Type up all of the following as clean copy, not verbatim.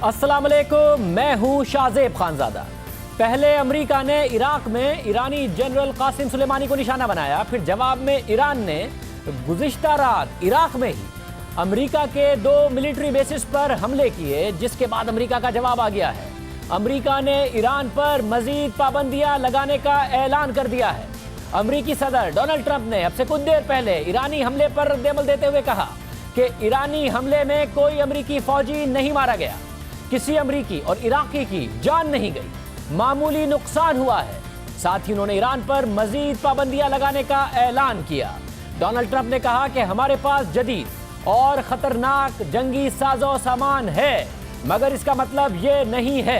अस्सलाम वालेकुम, मैं हूं शाहजेब खानजादा। पहले अमेरिका ने इराक में ईरानी जनरल कासिम सुलेमानी को निशाना बनाया, फिर जवाब में ईरान ने गुज़िश्ता रात इराक में ही अमेरिका के 2 मिलिट्री बेसिस पर हमले किए, जिसके बाद अमेरिका का जवाब आ गया है। अमेरिका ने ईरान पर मजीद पाबंदियां लगाने का ऐलान कर दिया है। अमेरिकी सदर डोनाल्ड ट्रंप ने अब से कुछ देर पहले ईरानी हमले पर रद्द-ए-अमल देते हुए कहा कि ईरानी हमले में कोई अमेरिकी फौजी नहीं मारा गया, किसी अमेरिकी और इराकी की जान नहीं गई, मामूली नुकसान हुआ है। साथ ही उन्होंने ईरान पर मजीद पाबंदियां लगाने का ऐलान किया। डोनाल्ड ट्रंप ने कहा कि हमारे पास जदीद और खतरनाक जंगी साजो सामान है, मगर इसका मतलब ये नहीं है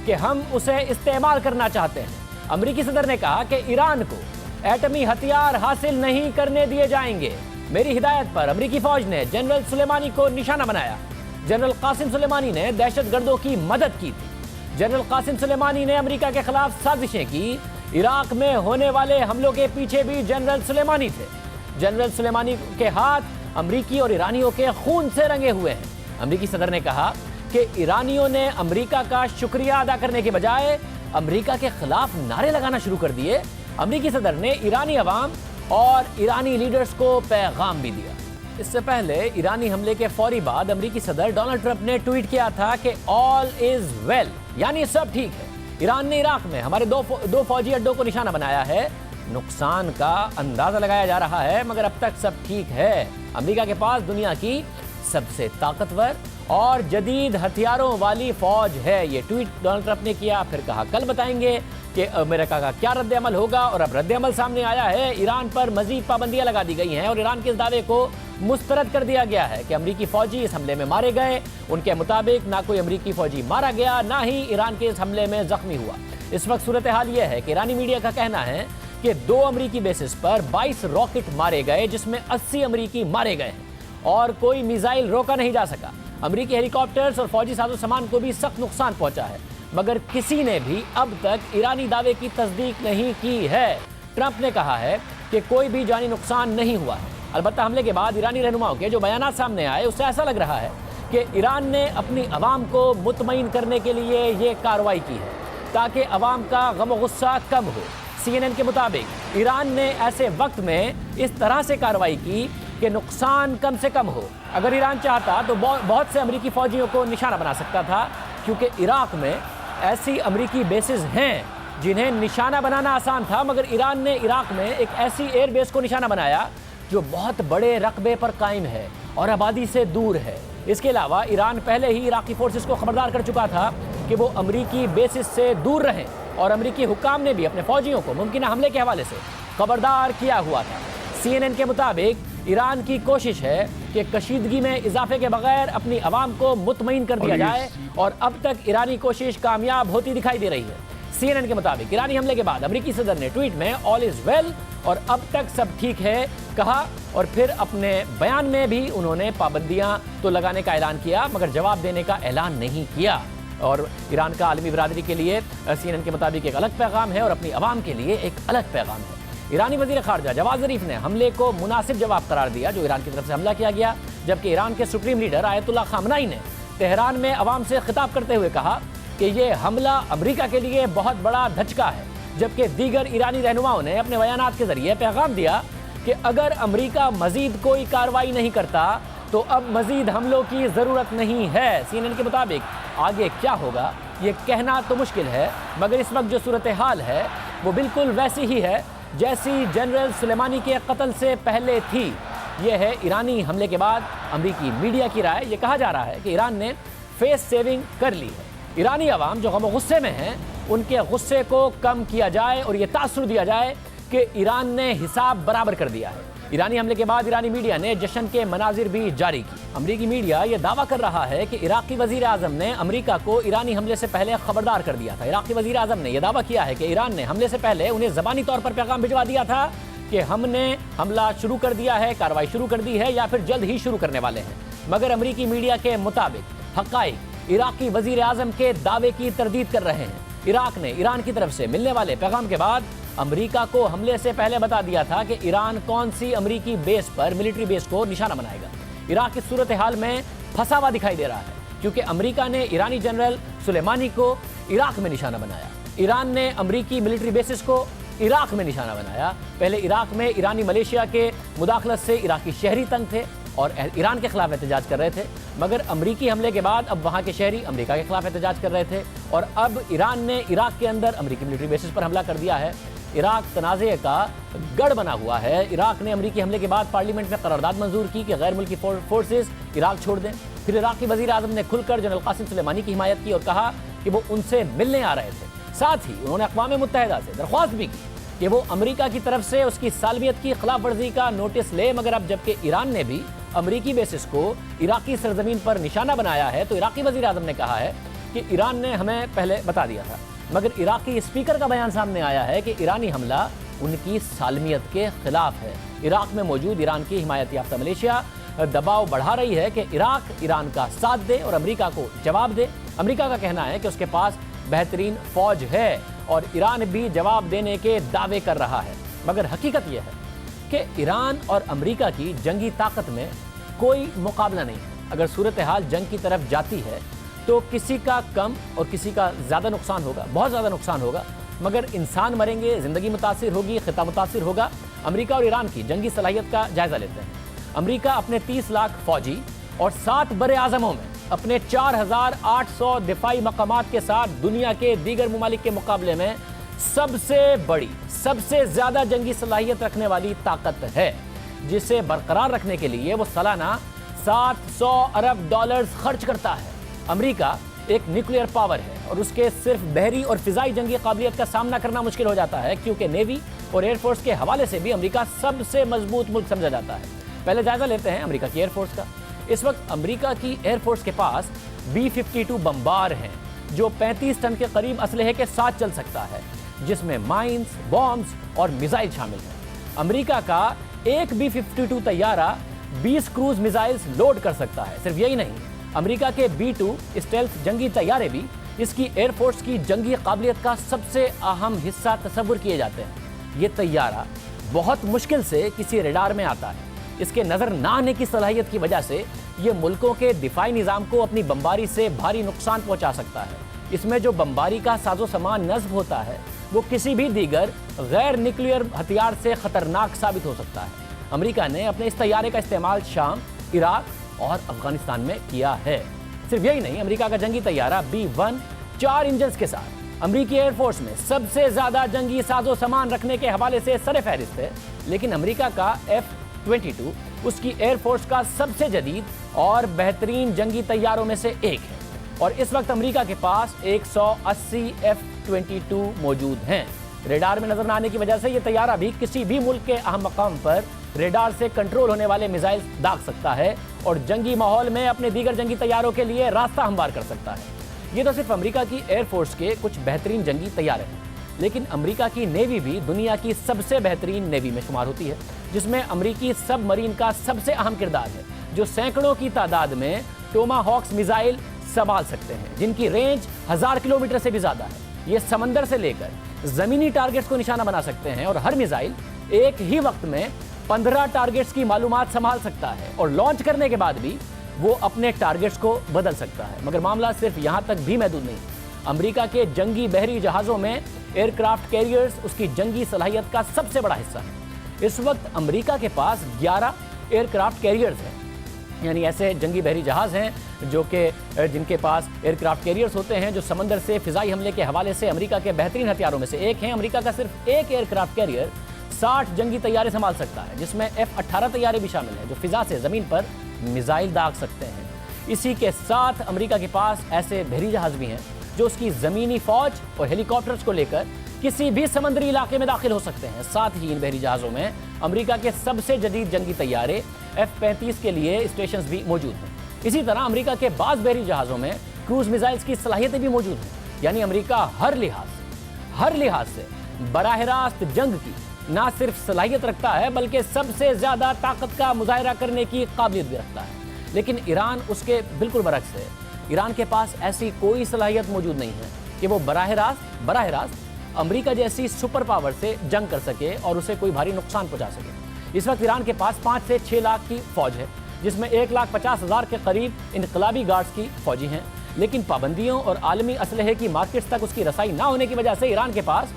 कि हम उसे इस्तेमाल करना चाहते हैं। अमेरिकी सदर ने कहा कि ईरान को एटमी हथियार हासिल नहीं करने दिए जाएंगे। मेरी हिदायत पर अमेरिकी फौज ने जनरल सुलेमानी को निशाना बनाया। जनरल कासिम सुलेमानी ने दहशतगर्दों की मदद की थी। जनरल कासिम सुलेमानी ने अमेरिका के खिलाफ साजिशें की। इराक में होने वाले हमलों के पीछे भी जनरल सुलेमानी थे। जनरल सुलेमानी के हाथ अमेरिकी और ईरानियों के खून से रंगे हुए हैं। अमेरिकी सदर ने कहा कि ईरानियों ने अमेरिका का शुक्रिया अदा करने के बजाय अमेरिका के खिलाफ नारे लगाना शुरू कर दिए। अमेरिकी सदर ने ईरानी अवाम और ईरानी लीडर्स को पैगाम भी दिया। इससे पहले ईरानी हमले के फौरी बाद अमेरिकी सदर डोनाल्ड ट्रंप ने ट्वीट किया था कि ऑल इज वेल, यानी सब ठीक है। ईरान ने इराक में हमारे दो फौजी अड्डों को निशाना बनाया है। नुकसान का अंदाजा लगाया जा रहा है, मगर अब तक सब ठीक है। अमेरिका के पास दुनिया की सबसे ताकतवर और जदीद हथियारों वाली फौज है। ये ट्वीट डोनाल्ड ट्रंप ने किया। फिर कहा कल बताएंगे कि अमेरिका का क्या रद्द-ए-अमल होगा, और अब रद्द-ए-अमल सामने आया है। ईरान पर मजीद पाबंदियां लगा दी गई हैं और ईरान के इस दावे को मुस्तरद कर दिया गया है कि अमेरिकी फौजी इस हमले में मारे गए। उनके मुताबिक ना कोई अमेरिकी फौजी मारा गया, ना ही ईरान के इस हमले में जख्मी हुआ। इस वक्त सूरत हाल यह है कि ईरानी मीडिया का कहना है कि 2 अमेरिकी बेसिस पर 22 रॉकेट मारे गए, जिसमें 80 अमेरिकी मारे गए हैं और कोई मिसाइल रोका नहीं जा सका। अमेरिकी हेलीकॉप्टर्स और फौजी साजो सामान को भी सख्त नुकसान पहुंचा है, मगर किसी ने भी अब तक ईरानी दावे की तस्दीक नहीं की है। ट्रंप ने कहा है कि कोई भी जानी नुकसान नहीं हुआ है। अलबत्ता हमले के बाद ईरानी रहनुमाओं के जो बयानात सामने आए, उससे ऐसा लग रहा है कि ईरान ने अपनी अवाम को मुतमईन करने के लिए ये कार्रवाई की है ताकि अवाम का गम और गुस्सा कम हो। CNN के मुताबिक ईरान ने ऐसे वक्त में इस तरह से कार्रवाई की कि नुकसान कम से कम हो। अगर ईरान चाहता तो बहुत से अमेरिकी फौजियों को निशाना बना सकता था, क्योंकि इराक में ऐसी अमेरिकी बेसिस हैं जिन्हें निशाना बनाना आसान था, मगर ईरान ने इराक में एक ऐसी एयर बेस को निशाना बनाया जो बहुत बड़े रकबे पर कायम है और आबादी से दूर है। इसके अलावा ईरान पहले ही इराकी फोर्सेस को खबरदार कर चुका था कि वो अमेरिकी बेसिस से दूर रहें, और अमेरिकी हुक्काम ने भी अपने फौजियों को मुमकिन हमले के हवाले से खबरदार किया हुआ था। CNN के मुताबिक ईरान की कोशिश है कि कशीदगी में इजाफे के बगैर अपनी आवाम को मुतमईन कर दिया जाए, और अब तक ईरानी कोशिश कामयाब होती दिखाई दे रही है। CNN के मुताबिक ईरानी हमले के बाद अमेरिकी सदर ने ट्वीट में ऑल इज वेल और अब तक सब ठीक है कहा, और फिर अपने बयान में भी उन्होंने पाबंदियां तो लगाने का ऐलान किया, मगर जवाब देने का ऐलान नहीं किया। और ईरान का आलमी बरादरी के लिए CNN के मुताबिक एक अलग पैगाम है और अपनी आवाम के लिए एक अलग पैगाम है। ईरानी वजीर खारजा जवाद ज़रीफ ने हमले को मुनासिब जवाब करार दिया जो ईरान की तरफ से हमला किया गया, जबकि ईरान के सुप्रीम लीडर आयतुल्लाह खामनाई ने तेहरान में अवाम से खिताब करते हुए कहा कि ये हमला अमेरिका के लिए बहुत बड़ा धचका है। जबकि दीगर ईरानी रहनुमाओं ने अपने बयानात के जरिए पैगाम दिया कि अगर अमेरिका मजीद कोई कार्रवाई नहीं करता तो अब मजीद हमलों की ज़रूरत नहीं है। CNN के मुताबिक आगे क्या होगा ये कहना तो मुश्किल है, मगर इस वक्त जो सूरत हाल है वो बिल्कुल वैसी ही है जैसी जनरल सुलेमानी के कत्ल से पहले थी। यह है ईरानी हमले के बाद अमेरिकी मीडिया की राय। ये कहा जा रहा है कि ईरान ने फेस सेविंग कर ली है। ईरानी अवाम जो गम और गुस्से में हैं, उनके गुस्से को कम किया जाए और ये तासुर दिया जाए कि ईरान ने हिसाब बराबर कर दिया है। ईरानी हमले के बाद ईरानी मीडिया ने जश्न के मनाजिर भी जारी की। अमेरिकी मीडिया ये दावा कर रहा है कि इराकी वजीर आजम ने अमेरिका को ईरानी हमले से पहले खबरदार कर दिया था। इराकी वजीर आजम ने यह दावा किया है कि ईरान ने हमले से पहले उन्हें ज़बानी तौर पर पैगाम भिजवा दिया था कि हमने हमला शुरू कर दिया है, कार्रवाई शुरू कर दी है या फिर जल्द ही शुरू करने वाले हैं। मगर अमेरिकी मीडिया के मुताबिक हक़ाइक़ इराकी वजीर आजम के दावे की तरदीद कर रहे हैं। इराक ने ईरान की तरफ से मिलने वाले पैगाम के बाद अमेरिका को हमले से पहले बता दिया था कि ईरान कौन सी अमेरिकी बेस पर मिलिट्री बेस को निशाना बनाएगा। इराक की सूरत हाल में फंसा हुआ दिखाई दे रहा है। क्योंकि अमेरिका ने ईरानी जनरल सुलेमानी को इराक में निशाना बनाया। ईरान ने अमेरिकी मिलिट्री बेसिस को इराक में निशाना बनाया। पहले इराक में ईरानी मलेशिया के मुदाखलत से इराकी शहरी तंग थे और ईरान के खिलाफ एहतजाज कर रहे थे, मगर अमरीकी हमले के बाद अब वहाँ के शहरी अमेरिका के खिलाफ एहतजाज कर रहे थे और अब ईरान ने इराक के अंदर अमेरिकी मिलिट्री बेसिस पर हमला कर दिया है। इराक तनाज़े का गढ़ बना हुआ है। इराक ने अमेरिकी हमले के बाद पार्लियामेंट में करारदाद मंजूर की कि गैर मुल्की फोर्सेस इराक छोड़ दें। फिर इराक़ी वज़ीर आज़म ने खुलकर जनरल कासिम सुलेमानी की हिमायत की और कहा कि वो उनसे मिलने आ रहे थे। साथ ही उन्होंने अक़वाम मुत्तहिदा से दरख्वास्त भी की कि वो अमेरिका की तरफ से उसकी सालमियत की खिलाफ वर्जी का नोटिस ले, मगर अब जबकि ईरान ने भी अमेरिकी बेसिस को इराकी सरजमीन पर निशाना बनाया है तो इराक़ी वज़ीर आज़म ने कहा है कि ईरान ने हमें पहले बता दिया था, मगर इराकी स्पीकर का बयान सामने आया है कि ईरानी हमला उनकी सालमियत के खिलाफ है। इराक में मौजूद ईरान की हिमायत याफ्ता मलेशिया दबाव बढ़ा रही है कि इराक ईरान का साथ दे और अमेरिका को जवाब दे। अमेरिका का कहना है कि उसके पास बेहतरीन फौज है और ईरान भी जवाब देने के दावे कर रहा है, मगर हकीकत यह है कि ईरान और अमेरिका की जंगी ताकत में कोई मुकाबला नहीं है। अगर सूरत हाल जंग की तरफ जाती है तो किसी का कम और किसी का ज़्यादा नुकसान होगा, बहुत ज़्यादा नुकसान होगा, मगर इंसान मरेंगे, ज़िंदगी मुतासिर होगी, खिता मुतासिर होगा। अमेरिका और ईरान की जंगी सलाहियत का जायज़ा लेते हैं। अमेरिका अपने 30 लाख फौजी और 7 बड़े आज़मों में अपने 4800 दिफाई मकामात के साथ दुनिया के दीगर ममालिक के मुकाबले में सबसे बड़ी, सबसे ज़्यादा जंगी सलाहियत रखने वाली ताकत है, जिसे बरकरार रखने के लिए वो सालाना $700 अरब खर्च करता है। अमेरिका एक न्यूक्लियर पावर है और उसके सिर्फ बहरी और फिजाई जंगी काबिलियत का सामना करना मुश्किल हो जाता है, क्योंकि नेवी और एयरफोर्स के हवाले से भी अमेरिका सबसे मजबूत मुल्क समझा जाता है। पहले जायजा लेते हैं अमेरिका की एयरफोर्स का। इस वक्त अमेरिका की एयरफोर्स के पास B-52 बमबार हैं जो 35 टन के करीब असलहे के साथ चल सकता है, जिसमें माइंस, बॉम्ब्स और मिसाइल शामिल हैं। अमेरिका का एक B-52 तैयारा 20 क्रूज मिसाइल्स लोड कर सकता है। सिर्फ यही नहीं, अमेरिका के B-2 स्टेल्थ जंगी तैयारे भी इसकी एयरफोर्स की जंगी काबिलियत का सबसे अहम हिस्सा तस्वुर किए जाते हैं। ये तैयारा बहुत मुश्किल से किसी रेडार में आता है। इसके नज़र ना आने की सलाहियत की वजह से ये मुल्कों के दिफाई निज़ाम को अपनी बमबारी से भारी नुकसान पहुंचा सकता है। इसमें जो बमबारी का साजो सामान नस्ब होता है वो किसी भी दीगर गैर न्यूक्लियर हथियार से ख़तरनाक साबित हो सकता है। अमेरिका ने अपने इस तैयारे का इस्तेमाल शाम, इराक और अफगानिस्तान में किया है। सिर्फ यही नहीं, अमेरिका का जंगी तैयारा B-1 4 इंजन्स के साथ अमेरिकी एयरफोर्स में सबसे ज़्यादा जंगी साजो सामान रखने के हवाले से सर फहरिस्त है, लेकिन अमेरिका का F-22 उसकी एयरफोर्स का सबसे जदीद और बेहतरीन जंगी तैयारों में से एक है और इस वक्त अमेरिका के पास 180 F-22 मौजूद हैं। रेडार में नजर न आने की वजह से यह तैयारा भी किसी भी मुल्क के अहम मकाम पर रेडार से कंट्रोल होने वाले मिसाइल दाग सकता है और जंगी माहौल में अपने दीगर जंगी तैयारों के लिए रास्ता हमवार कर सकता है। ये तो सिर्फ अमेरिका की एयरफोर्स के कुछ बेहतरीन जंगी तैयारे हैं, लेकिन अमेरिका की नेवी भी दुनिया की सबसे बेहतरीन नेवी में शुमार होती है, जिसमें अमेरिकी सब मरीन का सबसे अहम किरदार है, जो सैकड़ों की तादाद में टोमाहॉक्स मिसाइल संभाल सकते हैं, जिनकी रेंज 1000 किलोमीटर से भी ज़्यादा है। ये समंदर से लेकर ज़मीनी टारगेट्स को निशाना बना सकते हैं और हर मिसाइल एक ही वक्त में 15 टारगेट्स की मालूमात संभाल सकता है और लॉन्च करने के बाद भी वो अपने टारगेट्स को बदल सकता है। मगर मामला सिर्फ यहाँ तक भी महदूद नहीं। अमेरिका के जंगी बहरी जहाज़ों में एयरक्राफ्ट कैरियर्स उसकी जंगी सलाहियत का सबसे बड़ा हिस्सा है। इस वक्त अमेरिका के पास 11 एयरक्राफ्ट कैरियर्स हैं, यानी ऐसे जंगी बहरी जहाज़ हैं जो कि जिनके पास एयरक्राफ्ट कैरियर्स होते हैं, जो समंदर से फ़िज़ाई हमले के हवाले से अमेरिका के बेहतरीन हथियारों में से एक हैं। अमेरिका का सिर्फ एक एयरक्राफ्ट कैरियर 60 जंगी तैयारे संभाल सकता है, जिसमें F-18 तैयारे भी शामिल हैं जो फ़िज़ा से ज़मीन पर मिसाइल दाग सकते हैं। इसी के साथ अमेरिका के पास ऐसे बहरी जहाज़ भी हैं जो उसकी ज़मीनी फ़ौज और हेलीकॉप्टर्स को लेकर किसी भी समंदरी इलाके में दाखिल हो सकते हैं। साथ ही इन बहरी जहाज़ों में अमेरिका के सबसे जदीद जंगी तैयारे F-35 के लिए स्टेशंस भी मौजूद हैं। इसी तरह अमेरिका के बाज़ बहरी जहाज़ों में क्रूज मिसाइल्स की सलाहियतें भी मौजूद हैं, यानी अमेरिका हर लिहाज से बराह रास्त जंग की ना सिर्फ सलाहियत रखता है बल्कि सबसे ज़्यादा ताकत का मुजाहिरा करने की काबिलियत भी रखता है। लेकिन ईरान उसके बिल्कुल बरक्स है। ईरान के पास ऐसी कोई सलाहियत मौजूद नहीं है कि वो बराह रास्त अमेरिका जैसी सुपर पावर से जंग कर सके और उसे कोई भारी नुकसान पहुंचा सके। इस वक्त ईरान के पास 5 से 6 लाख की फौज है, जिस में 1,50,000 के करीब इनकलाबी गार्ड्स की फौजी हैं। लेकिन पाबंदियों और आलमी असलहे की मार्केट्स तक उसकी रसाई ना होने की वजह से ईरान के पास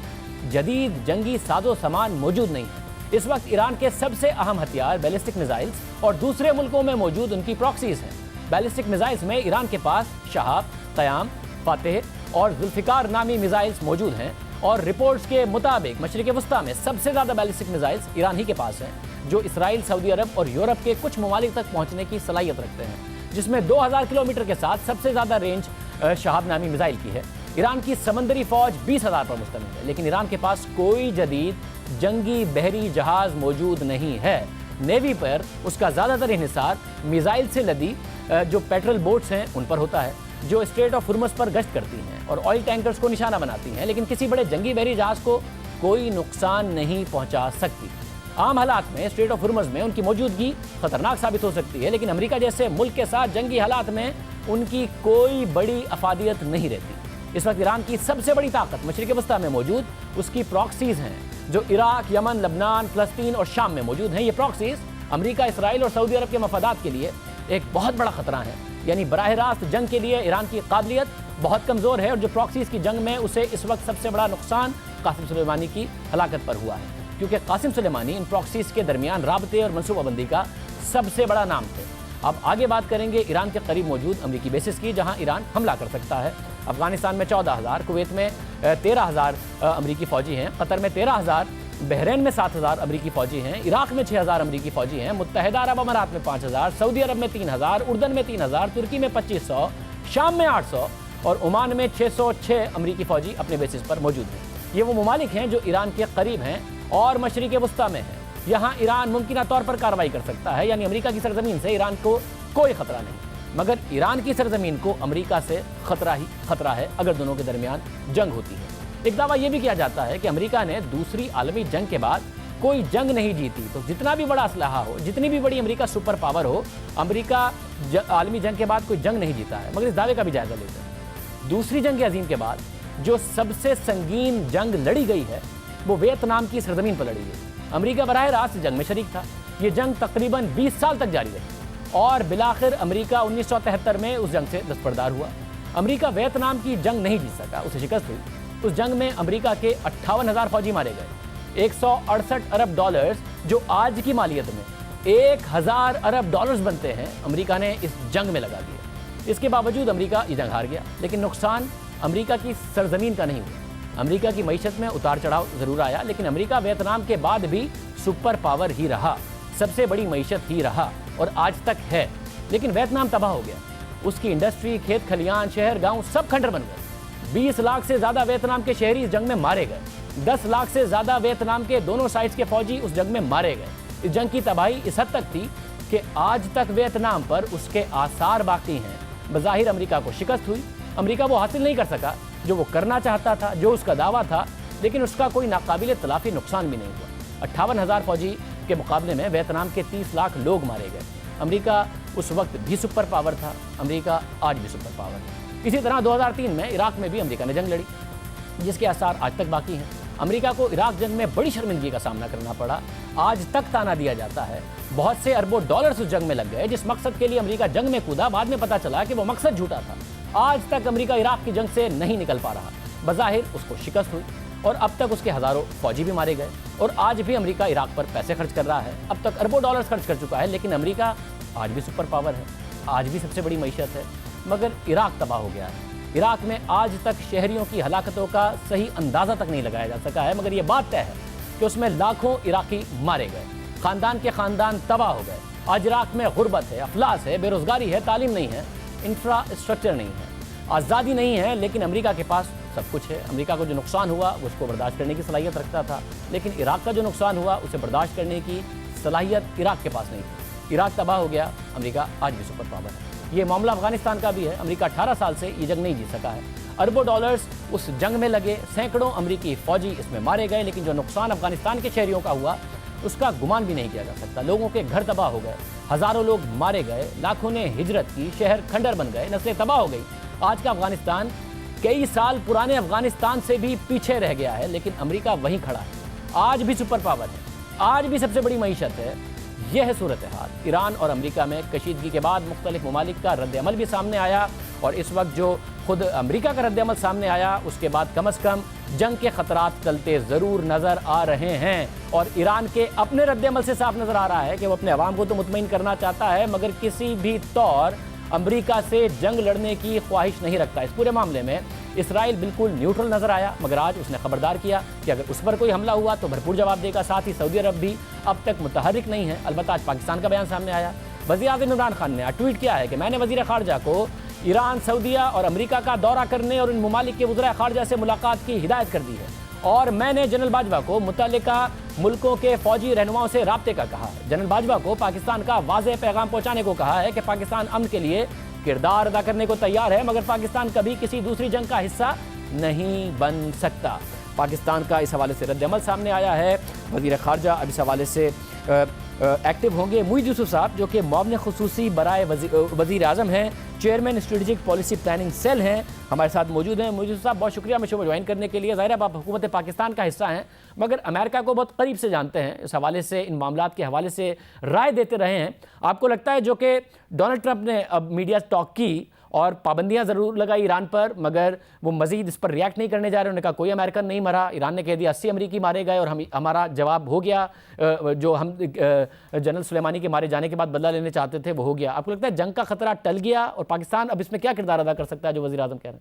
जदीद जंगी साजो सामान मौजूद नहीं है। इस वक्त ईरान के सबसे अहम हथियार बैलिस्टिक मिसाइल्स और दूसरे मुल्कों में मौजूद उनकी प्रॉक्सीज हैं। बैलिस्टिक मिसाइल्स में ईरान के पास शहाब, क़याम, फातेह और जुल्फ़िकार नामी मिसाइल्स मौजूद हैं और रिपोर्ट्स के मुताबिक मशरिक़ वस्ता में सबसे ज़्यादा बैलिस्टिक मिसाइल्स ईरान ही के पास हैं, जो इसराइल, सऊदी अरब और यूरोप के कुछ ममालिक तक पहुँचने की सलाहियत रखते हैं, जिसमें 2000 किलोमीटर के साथ सबसे ज़्यादा रेंज शहाब नामी मिसाइल की है। ईरान की समंदरी फौज 20,000 पर मुश्तमिल है, लेकिन ईरान के पास कोई जदीद जंगी बहरी जहाज़ मौजूद नहीं है। नेवी पर उसका ज़्यादातर इन्हिसार मिसाइल से लदी जो पेट्रोल बोट्स हैं उन पर होता है, जो स्ट्रेट ऑफ हुर्मुज़ पर गश्त करती हैं और ऑयल टैंकर्स को निशाना बनाती हैं, लेकिन किसी बड़े जंगी बहरी जहाज़ को कोई नुकसान नहीं पहुंचा सकती। आम हालात में स्ट्रेट ऑफ हुर्मुज़ में उनकी मौजूदगी खतरनाक साबित हो सकती है, लेकिन अमेरिका जैसे मुल्क के साथ जंगी हालात में उनकी कोई बड़ी अफादियत नहीं रहती। इस वक्त ईरान की सबसे बड़ी ताकत मशरिक़ वस्ता में मौजूद उसकी प्रॉक्सीज़ हैं, जो इराक, यमन, लबनान, फ़लस्तीन और शाम में मौजूद हैं। ये प्रॉक्सीज़ अमेरिका, इसराइल और सऊदी अरब के मफादात के लिए एक बहुत बड़ा खतरा है। यानी बराह रास्त जंग के लिए ईरान की काबिलियत बहुत कमज़ोर है और जो प्रॉक्सीज़ की जंग में उसे इस वक्त सबसे बड़ा नुकसान कासिम सुलेमानी की हलाकत पर हुआ है, क्योंकि कासिम सुलेमानी इन प्रॉक्सीज़ के दरमियान राबते और मनसूबाबंदी का सबसे बड़ा नाम थे। अब आगे बात करेंगे ईरान के करीब मौजूद अमरीकी बेसिस की, जहां ईरान हमला कर सकता है। अफगानिस्तान में 14,000, कुवैत में 13,000 अमरीकी फ़ौजी हैं, कतर में 13,000, बहरीन में 7,000 अमरीकी फ़ौजी हैं, इराक में 6,000 अमरीकी फ़ौजी हैं, मुत्तहिदा अरब अमारात में 5,000, सऊदी अरब में 3,000, उर्दन में 3,000, तुर्की में 2,500, शाम में 800 और ओमान में 606 अमरीकी फ़ौजी अपने बेसिस पर मौजूद हैं। ये वो ममालिक हैं जो ईरान के करीब हैं और मशरिक़ वस्ता में हैं। यहाँ ईरान मुमकिन तौर पर कार्रवाई कर सकता है, यानी अमेरिका की सरजमीन से ईरान को कोई ख़तरा नहीं, मगर ईरान की सरजमीन को अमेरिका से खतरा है अगर दोनों के दरमियान जंग होती है। एक दावा यह भी किया जाता है कि अमेरिका ने दूसरी आलमी जंग के बाद कोई जंग नहीं जीती, तो जितना भी बड़ा असलहा हो, जितनी भी बड़ी अमेरिका सुपर पावर हो, अमेरिका आलमी जंग के बाद कोई जंग नहीं जीता है। मगर इस दावे का भी जायज़ा लेते हैं। दूसरी जंग अजीम के बाद जो सबसे संगीन जंग लड़ी गई है वो वियतनाम की सरजमीन पर लड़ी गई। अमेरिका बराह रास्त जंग में शरीक था। ये जंग तकरीबन 20 साल तक जारी रही और बिलाखिर अमेरिका 1973 में उस जंग से दस्तबरदार हुआ। अमेरिका वियतनाम की जंग नहीं जीत सका, उसे शिकस्त हुई। उस जंग में अमेरिका के 58,000 फौजी मारे गए। 168 अरब डॉलर्स, जो आज की मालियत में 1,000 अरब डॉलर्स बनते हैं, अमेरिका ने इस जंग में लगा दिया। इसके बावजूद अमेरिका ये जंग हार गया, लेकिन नुकसान अमेरिका की सरजमीन का नहीं हुआ। अमेरिका की मईशत में उतार चढ़ाव ज़रूर आया, लेकिन अमेरिका वियतनाम के बाद भी सुपर पावर ही रहा, सबसे बड़ी मईशत ही रहा और आज तक है। लेकिन वियतनाम तबाह हो गया, उसकी इंडस्ट्री, खेत खलियान, शहर, गांव सब खंडर बन गए। 20 लाख से ज़्यादा वियतनाम के शहरी इस जंग में मारे गए। 10 लाख से ज़्यादा वियतनाम के दोनों साइड्स के फौजी उस जंग में मारे गए। इस जंग की तबाही इस हद तक थी कि आज तक वियतनाम पर उसके आसार बाकी हैं। बज़ाहिर अमेरिका को शिकस्त हुई, अमेरिका वो हासिल नहीं कर सका जो वो करना चाहता था, जो उसका दावा था, लेकिन उसका कोई नाकाबिल तलाफी नुकसान भी नहीं हुआ। 58,000 फौजी के मुकाबले में वियतनाम के 30 लाख लोग मारे गए। अमेरिका उस वक्त भी सुपर पावर था, अमेरिका आज भी सुपर पावर है। इसी तरह 2003 में इराक में भी अमेरिका ने जंग लड़ी, जिसके आसार आज तक बाकी हैं। अमेरिका को इराक जंग में बड़ी शर्मिंदगी का सामना करना पड़ा। आज तक ताना दिया जाता है, बहुत से अरबों डॉलर्स उस जंग में लग गए। जिस मकसद के लिए अमेरिका जंग में कूदा, बाद में पता चला कि वो मकसद झूठा था। आज तक अमेरिका इराक की जंग से नहीं निकल पा रहा। बज़ाहिर उसको शिकस्त हुई और अब तक उसके हज़ारों फौजी भी मारे गए और आज भी अमेरिका इराक पर पैसे खर्च कर रहा है। अब तक अरबों डॉलर्स खर्च कर चुका है, लेकिन अमेरिका आज भी सुपर पावर है, आज भी सबसे बड़ी मईशत है, मगर इराक तबाह हो गया है। इराक में आज तक शहरियों की हलाकतों का सही अंदाज़ा तक नहीं लगाया जा सका है, मगर ये बात तय है कि उसमें लाखों इराकी मारे गए, ख़ानदान के ख़ानदान तबाह हो गए। आज इराक में गुर्बत है, अफलास है, बेरोज़गारी है, तालीम नहीं है, इंफ्रास्ट्रक्चर नहीं है, आज़ादी नहीं है, लेकिन अमेरिका के पास सब कुछ है। अमेरिका को जो नुकसान हुआ उसको बर्दाश्त करने की सलाहियत रखता था, लेकिन इराक का जो नुकसान हुआ उसे बर्दाश्त करने की सलाहियत इराक के पास नहीं थी। इराक तबाह हो गया, अमेरिका आज भी सुपर पावर है। ये मामला अफगानिस्तान का भी है। अमेरिका 18 साल से ये जंग नहीं जीत सका है। अरबों डॉलर्स उस जंग में लगे, सैकड़ों अमेरिकी फ़ौजी इसमें मारे गए, लेकिन जो नुकसान अफगानिस्तान के शहरियों का हुआ उसका गुमान भी नहीं किया जा सकता। लोगों के घर तबाह हो गए, हज़ारों लोग मारे गए, लाखों ने हिजरत की, शहर खंडर बन गए, नस्लें तबाह हो गई। आज का अफगानिस्तान कई साल पुराने अफगानिस्तान से भी पीछे रह गया है, लेकिन अमेरिका वहीं खड़ा है। आज भी सुपर पावर है, आज भी सबसे बड़ी मईशत है। یہ ہے صورتحال۔ ایران اور امریکہ میں کشیدگی کے بعد مختلف ممالک کا رد عمل بھی سامنے آیا، اور اس وقت جو خود امریکہ کا رد عمل سامنے آیا اس کے بعد کم از کم جنگ کے خطرات ٹلتے ضرور نظر آ رہے ہیں، اور ایران کے اپنے رد عمل سے صاف نظر آ رہا ہے کہ وہ اپنے عوام کو تو مطمئن کرنا چاہتا ہے مگر کسی بھی طور امریکہ سے جنگ لڑنے کی خواہش نہیں رکھتا۔ اس پورے معاملے میں اسرائیل بالکل نیوٹرل نظر آیا، مگر آج اس نے خبردار کیا کہ اگر اس پر کوئی حملہ ہوا تو بھرپور جواب دے گا۔ ساتھ ہی سعودی عرب بھی اب تک متحرک نہیں ہے۔ البتہ آج پاکستان کا بیان سامنے آیا۔ وزیر اعظم عمران خان نے ٹویٹ کیا ہے کہ میں نے وزیر خارجہ کو ایران، سعودیہ اور امریکہ کا دورہ کرنے اور ان ممالک کے وزرائے خارجہ سے ملاقات کی ہدایت کر دی ہے، اور میں نے جنرل باجوہ کو متعلقہ ملکوں کے فوجی رہنماؤں سے رابطے کا کہا ہے۔ جنرل باجوہ کو پاکستان کا واضح پیغام پہنچانے کو کہا ہے کہ پاکستان امن کے لیے کردار ادا کرنے کو تیار ہے، مگر پاکستان کبھی کسی دوسری جنگ کا حصہ نہیں بن سکتا۔ پاکستان کا اس حوالے سے رد عمل سامنے آیا ہے۔ وزیر خارجہ اب اس حوالے سے ایکٹیو ہوں گے۔ معید یوسف صاحب جو کہ معاون خصوصی برائے وزیر اعظم ہیں، chairman strategic policy planning cell ہیں، ہمارے ساتھ موجود ہیں۔ معید یوسف صاحب بہت شکریہ ہمیں شو جوائن کرنے کے لیے۔ ظاہر ہے آپ حکومت پاکستان کا حصہ ہیں مگر امریکہ کو بہت قریب سے جانتے ہیں، اس حوالے سے ان معاملات کے حوالے سے رائے دیتے رہے ہیں۔ آپ کو لگتا ہے جو کہ ڈونلڈ ٹرمپ نے اب میڈیا ٹاک کی اور پابندیاں ضرور لگائی ایران پر مگر وہ مزید اس پر ریاکٹ نہیں کرنے جا رہے، انہوں نے کہا کوئی امریکن نہیں مرا، ایران نے کہہ دیا 80 امریکی مارے گئے اور ہمارا جواب ہو گیا، جو ہم جنرل سلیمانی کے مارے جانے کے بعد بدلہ لینے چاہتے تھے وہ ہو گیا۔ آپ کو لگتا ہے جنگ کا خطرہ ٹل گیا اور پاکستان اب اس میں کیا کردار ادا کر سکتا ہے جو وزیر اعظم کہہ رہے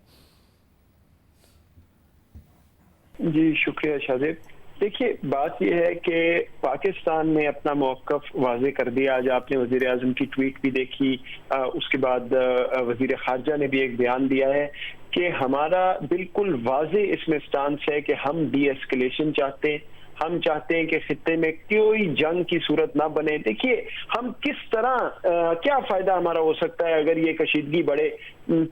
ہیں؟ جی شکریہ شاہزیب۔ دیکھیے بات یہ ہے کہ پاکستان نے اپنا موقف واضح کر دیا۔ آج آپ نے وزیر اعظم کی ٹویٹ بھی دیکھی، اس کے بعد وزیر خارجہ نے بھی ایک بیان دیا ہے کہ ہمارا بالکل واضح اس میں سٹانس ہے کہ ہم ڈی ایسکلیشن چاہتے ہیں، ہم چاہتے ہیں کہ خطے میں کوئی جنگ کی صورت نہ بنے۔ دیکھیے ہم کس طرح کیا فائدہ ہمارا ہو سکتا ہے اگر یہ کشیدگی بڑھے،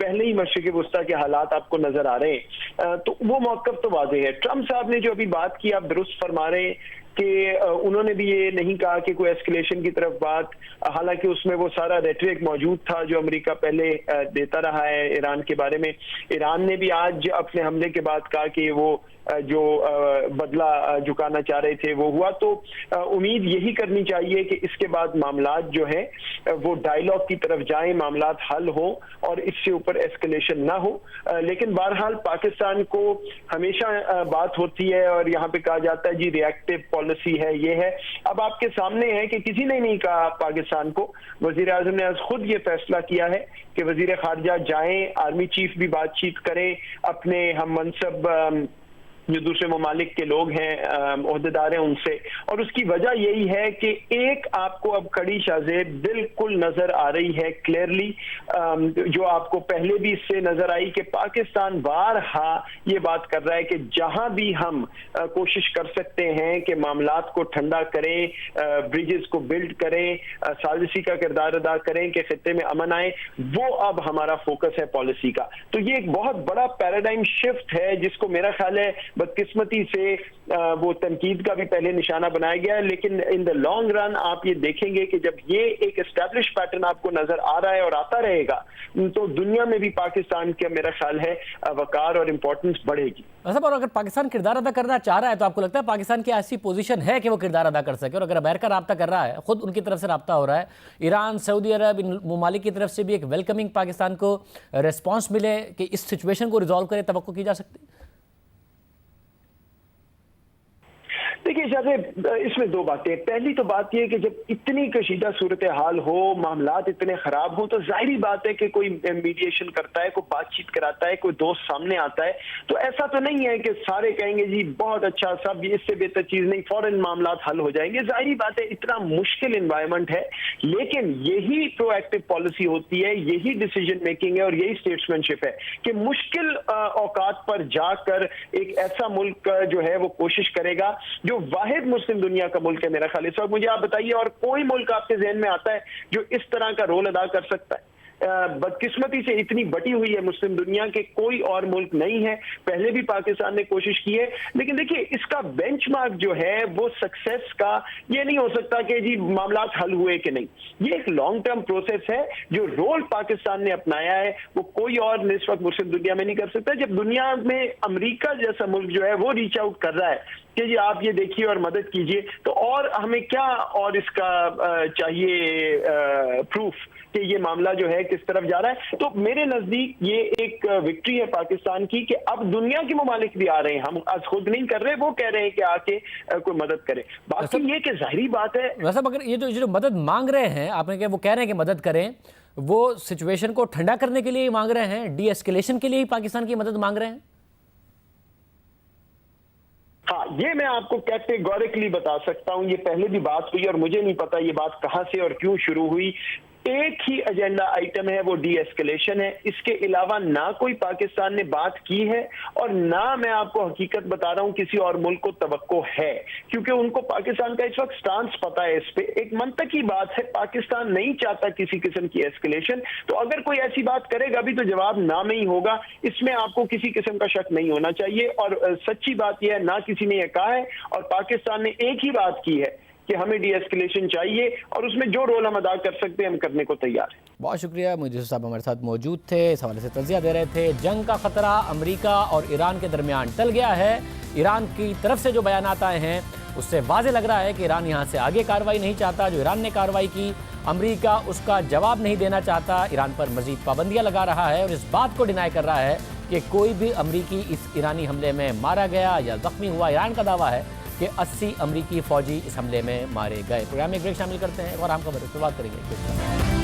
پہلے ہی مشرق وسطیٰ کے حالات آپ کو نظر آ رہے ہیں، تو وہ موقف تو واضح ہے۔ ٹرمپ صاحب نے جو ابھی بات کی آپ درست فرما رہے ہیں کہ انہوں نے بھی یہ نہیں کہا کہ کوئی ایسکلیشن کی طرف بات، حالانکہ اس میں وہ سارا ریٹرک موجود تھا جو امریکہ پہلے دیتا رہا ہے ایران کے بارے میں۔ ایران نے بھی آج اپنے حملے کے بعد کہا کہ وہ جو بدلہ چکانا چاہ رہے تھے وہ ہوا، تو امید یہی کرنی چاہیے کہ اس کے بعد معاملات جو ہیں وہ ڈائیلاگ کی طرف جائیں، معاملات حل ہوں اور اس سے اوپر ایسکلیشن نہ ہو۔ لیکن بہرحال پاکستان کو ہمیشہ بات ہوتی ہے اور یہاں پہ کہا جاتا ہے جی ریئیکٹیو پالیسی ہے، یہ ہے۔ اب آپ کے سامنے ہے کہ کسی نے نہیں کہا پاکستان کو، وزیر اعظم نے آج خود یہ فیصلہ کیا ہے کہ وزیر خارجہ جائیں، آرمی چیف بھی بات چیت کریں، اپنے ہم منصب جو دوسرے ممالک کے لوگ ہیں عہدیدار ہیں ان سے، اور اس کی وجہ یہی ہے کہ ایک آپ کو اب کڑی شاہزیب بالکل نظر آ رہی ہے کلیئرلی، جو آپ کو پہلے بھی اس سے نظر آئی کہ پاکستان بارہا یہ بات کر رہا ہے کہ جہاں بھی ہم کوشش کر سکتے ہیں کہ معاملات کو ٹھنڈا کریں، بریجز کو بلڈ کریں، سازشی کا کردار ادا کریں کہ خطے میں امن آئے، وہ اب ہمارا فوکس ہے پالیسی کا۔ تو یہ ایک بہت بڑا پیراڈائم شفٹ ہے جس کو میرا خیال ہے بدقسمتی سے وہ تنقید کا بھی پہلے نشانہ بنایا گیا ہے، لیکن ان دا لانگ رن آپ یہ دیکھیں گے کہ جب یہ ایک اسٹیبلش پیٹرن آپ کو نظر آ رہا ہے اور آتا رہے گا تو دنیا میں بھی پاکستان کا میرا خیال ہے وقار اور امپورٹنس بڑھے گی۔ اور اگر پاکستان کردار ادا کرنا چاہ رہا ہے تو آپ کو لگتا ہے پاکستان کی ایسی پوزیشن ہے کہ وہ کردار ادا کر سکے؟ اور اگر امریکہ رابطہ کر رہا ہے، خود ان کی طرف سے رابطہ ہو رہا ہے، ایران، سعودی عرب، ان ممالک کی طرف سے بھی ایک ویلکمنگ پاکستان کو ریسپانس ملے کہ اس سچویشن کو ریزالو کرے، توقع کی جا سکتی؟ دیکھیے شاہد، اس میں دو باتیں۔ پہلی تو بات یہ کہ جب اتنی کشیدہ صورتحال ہو، معاملات اتنے خراب ہوں، تو ظاہری بات ہے کہ کوئی میڈیشن کرتا ہے، کوئی بات چیت کراتا ہے، کوئی دوست سامنے آتا ہے، تو ایسا تو نہیں ہے کہ سارے کہیں گے جی بہت اچھا، سب اس سے بہتر چیز نہیں، فوراً معاملات حل ہو جائیں گے۔ ظاہری بات ہے اتنا مشکل انوائرمنٹ ہے، لیکن یہی پرو ایکٹیو پالیسی ہوتی ہے، یہی ڈیسیجن میکنگ ہے اور یہی اسٹیٹسمین شپ ہے کہ مشکل اوقات پر جا کر ایک ایسا ملک جو ہے وہ کوشش کرے گا، جو واحد مسلم دنیا کا ملک ہے میرا خیال ہے۔ اس وقت مجھے آپ بتائیے اور کوئی ملک آپ کے ذہن میں آتا ہے جو اس طرح کا رول ادا کر سکتا ہے؟ बदकिस्मती से इतनी बटी हुई है मुस्लिम दुनिया के कोई और मुल्क नहीं है। पहले भी पाकिस्तान ने कोशिश की है, लेकिन देखिए इसका बेंचमार्क जो है वो सक्सेस का ये नहीं हो सकता कि जी मामला हल हुए कि नहीं। ये एक लॉन्ग टर्म प्रोसेस है। जो रोल पाकिस्तान ने अपनाया है वो कोई और इस वक्त मुस्लिम दुनिया में नहीं कर सकता। जब दुनिया में अमेरिका जैसा मुल्क जो है वो रीच आउट कर रहा है कि जी आप ये देखिए और मदद कीजिए, तो और हमें क्या और इसका चाहिए प्रूफ कि ये मामला जो है किस तरफ जा रहा है। तो मेरे नजदीक ये एक विक्ट्री है पाकिस्तान की कि अब दुनिया के ममालिक भी आ रहे हैं, हम आज खुद नहीं कर रहे, वो कह रहे हैं कि आके कोई मदद करे। बाकी ये कि जाहिर बात है वैसे मगर ये जो मदद मांग रहे हैं आपने कहा, वो कह रहे हैं कि मदद करें, वो सिचुएशन को ठंडा करने के लिए ही मांग रहे हैं, डी एस्केलेशन के लिए ही पाकिस्तान की मदद मांग रहे हैं? हाँ, ये मैं आपको कैटेगोरिकली बता सकता हूं। ये पहले भी बात हुई और मुझे नहीं पता ये बात कहां से और क्यों शुरू हुई। एक ही एजेंडा आइटम है, वो डी एस्केलेशन है। इसके अलावा ना कोई पाकिस्तान ने बात की है और ना मैं आपको हकीकत बता रहा हूं किसी और मुल्क को तवक्को है, क्योंकि उनको पाकिस्तान का इस वक्त स्टांस पता है। इस पे एक मंतकी बात है, पाकिस्तान नहीं चाहता किसी किस्म की एस्केलेशन। तो अगर कोई ऐसी बात करेगा भी तो जवाब ना में ही होगा, इसमें आपको किसी किस्म का शक नहीं होना चाहिए। और सच्ची बात यह है, ना किसी ने यह कहा है और पाकिस्तान ने एक ही बात की है कि हमें डी एस्केलेशन चाहिए और उसमें जो रोल हम अदा कर सकते हैं हम करने को तैयार हैं। बहुत शुक्रिया, मुझे साहब हमारे साथ मौजूद थे, इस हवाले से तज़किया दे रहे थे। जंग का खतरा अमेरिका और ईरान के दरमियान टल गया है। ईरान की तरफ से जो बयानात आए हैं उससे वाज़ेह लग रहा है कि ईरान यहाँ से आगे कार्रवाई नहीं चाहता। जो ईरान ने कार्रवाई की, अमेरिका उसका जवाब नहीं देना चाहता, ईरान पर मज़ीद पाबंदियाँ लगा रहा है और इस बात को डिनाई कर रहा है कि कोई भी अमरीकी इस ईरानी हमले में मारा गया या ज़ख्मी हुआ। ईरान का दावा है कि 80 अमरीकी फ़ौजी इस हमले में मारे गए। प्रोग्राम में एक ब्रेक शामिल करते हैं और हम खबर इस पर बात करेंगे।